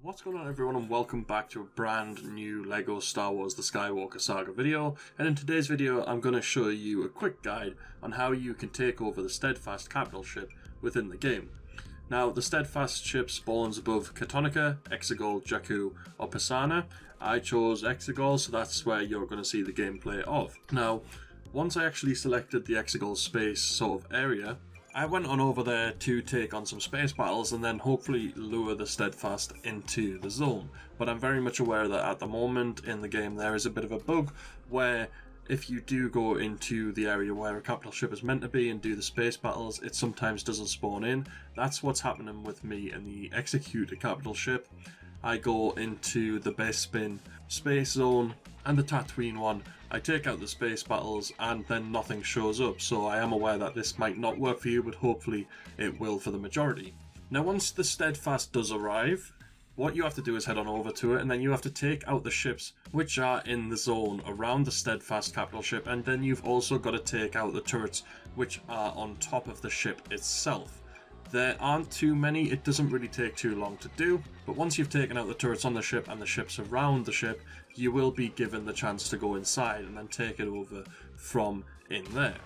What's going on, everyone, and welcome back to a brand new LEGO Star Wars The Skywalker Saga video. And in today's video I'm going to show you a quick guide on how you can take over the Steadfast capital ship within the game. Now, the Steadfast ship spawns above Katonica, Exegol, Jakku or Pisana. I chose Exegol, so that's where you're going to see the gameplay of. Now, once I actually selected the Exegol space sort of area, I went on over there to take on some space battles and then hopefully lure the Steadfast into the zone. But I'm very much aware that at the moment in the game there is a bit of a bug where if you do go into the area where a capital ship is meant to be and do the space battles, it sometimes doesn't spawn in. That's what's happening with me in the Execute a capital ship. I go into the base spin space zone and the Tatooine one. I take out the space battles and then nothing shows up, so I am aware that this might not work for you, but hopefully it will for the majority. Now, once the Steadfast does arrive, what you have to do is head on over to it, and then you have to take out the ships which are in the zone around the Steadfast capital ship, and then you've also got to take out the turrets which are on top of the ship itself. There aren't too many, it doesn't really take too long to do, but once you've taken out the turrets on the ship and the ships around the ship, you will be given the chance to go inside and then take it over from in there.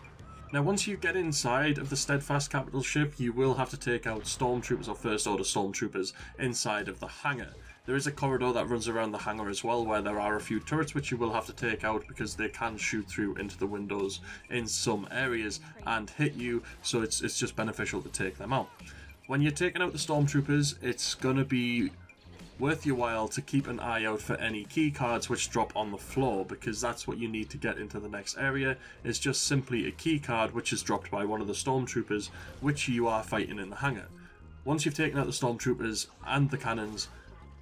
Now, once you get inside of the Steadfast capital ship, you will have to take out stormtroopers or first order stormtroopers inside of the hangar. There is a corridor that runs around the hangar as well, where there are a few turrets which you will have to take out because they can shoot through into the windows in some areas and hit you, so it's just beneficial to take them out. When you're taking out the stormtroopers, it's going to be worth your while to keep an eye out for any key cards which drop on the floor, because that's what you need to get into the next area. It's just simply a key card which is dropped by one of the stormtroopers which you are fighting in the hangar. Once you've taken out the stormtroopers and the cannons,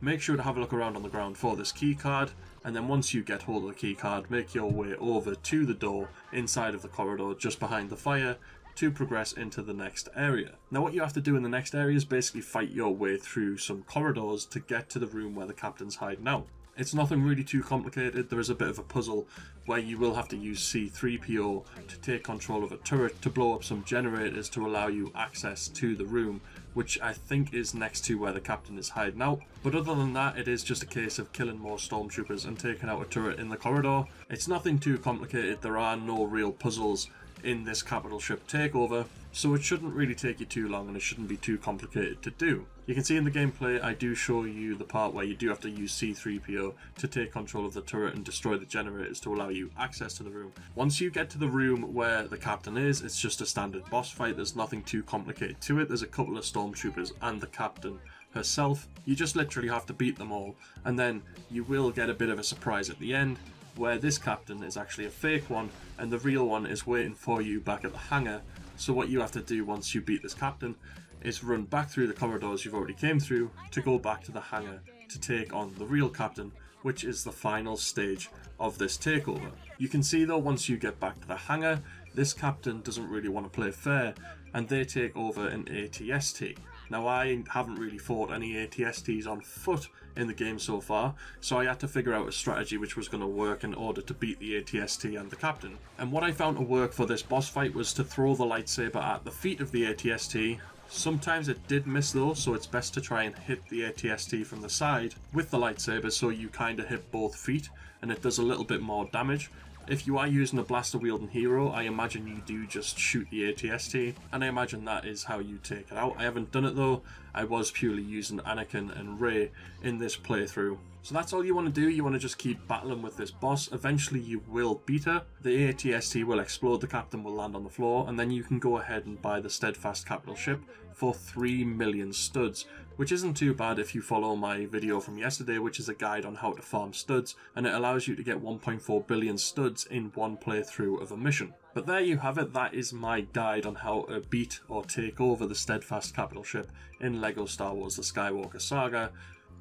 make sure to have a look around on the ground for this key card, and then once you get hold of the key card, make your way over to the door inside of the corridor just behind the fire to progress into the next area. Now, what you have to do in the next area is basically fight your way through some corridors to get to the room where the captain's hiding out. It's nothing really too complicated. There is a bit of a puzzle where you will have to use C-3PO to take control of a turret to blow up some generators to allow you access to the room, which I think is next to where the captain is hiding out. But other than that, it is just a case of killing more stormtroopers and taking out a turret in the corridor. It's nothing too complicated. There are no real puzzles in this capital ship takeover, so it shouldn't really take you too long and it shouldn't be too complicated to do. You can see in the gameplay I do show you the part where you do have to use C-3PO to take control of the turret and destroy the generators to allow you access to the room. Once you get to the room where the captain is, it's just a standard boss fight. There's nothing too complicated to it. There's a couple of stormtroopers and the captain herself. You just literally have to beat them all, and then you will get a bit of a surprise at the end where this captain is actually a fake one and the real one is waiting for you back at the hangar. So what you have to do once you beat this captain is run back through the corridors you've already came through to go back to the hangar to take on the real captain, which is the final stage of this takeover. You can see though, once you get back to the hangar, this captain doesn't really want to play fair and they take over an ATST. Now, I haven't really fought any ATSTs on foot in the game so far, so I had to figure out a strategy which was going to work in order to beat the ATST and the captain. And what I found to work for this boss fight was to throw the lightsaber at the feet of the ATST. Sometimes it did miss though, so it's best to try and hit the ATST from the side with the lightsaber so you kind of hit both feet and it does a little bit more damage. If you are using a blaster wielding hero, I imagine you do just shoot the ATST, and I imagine that is how you take it out. I haven't done it though. I was purely using Anakin and Rey in this playthrough. So that's all you want to do. You want to just keep battling with this boss. Eventually you will beat her. The ATST will explode, the captain will land on the floor, and then you can go ahead and buy the Steadfast capital ship for 3 million studs, which isn't too bad if you follow my video from yesterday, which is a guide on how to farm studs, and it allows you to get 1.4 billion studs in one playthrough of a mission. But there you have it. That is my guide on how to beat or take over the Steadfast capital ship in LEGO Star Wars The Skywalker Saga.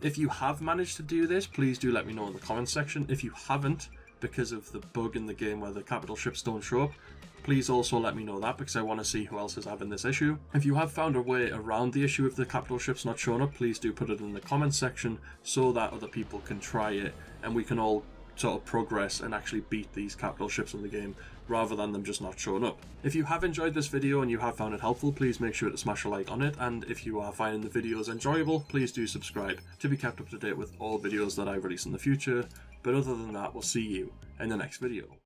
If you have managed to do this, please do let me know in the comments section. If you haven't, because of the bug in the game where the capital ships don't show up, please also let me know that, because I want to see who else is having this issue. If you have found a way around the issue of the capital ships not showing up, please do put it in the comments section so that other people can try it and we can all sort of progress and actually beat these capital ships in the game rather than them just not showing up. If you have enjoyed this video and you have found it helpful, please make sure to smash a like on it, and if you are finding the videos enjoyable, please do subscribe to be kept up to date with all videos that I release in the future. But other than that, we'll see you in the next video.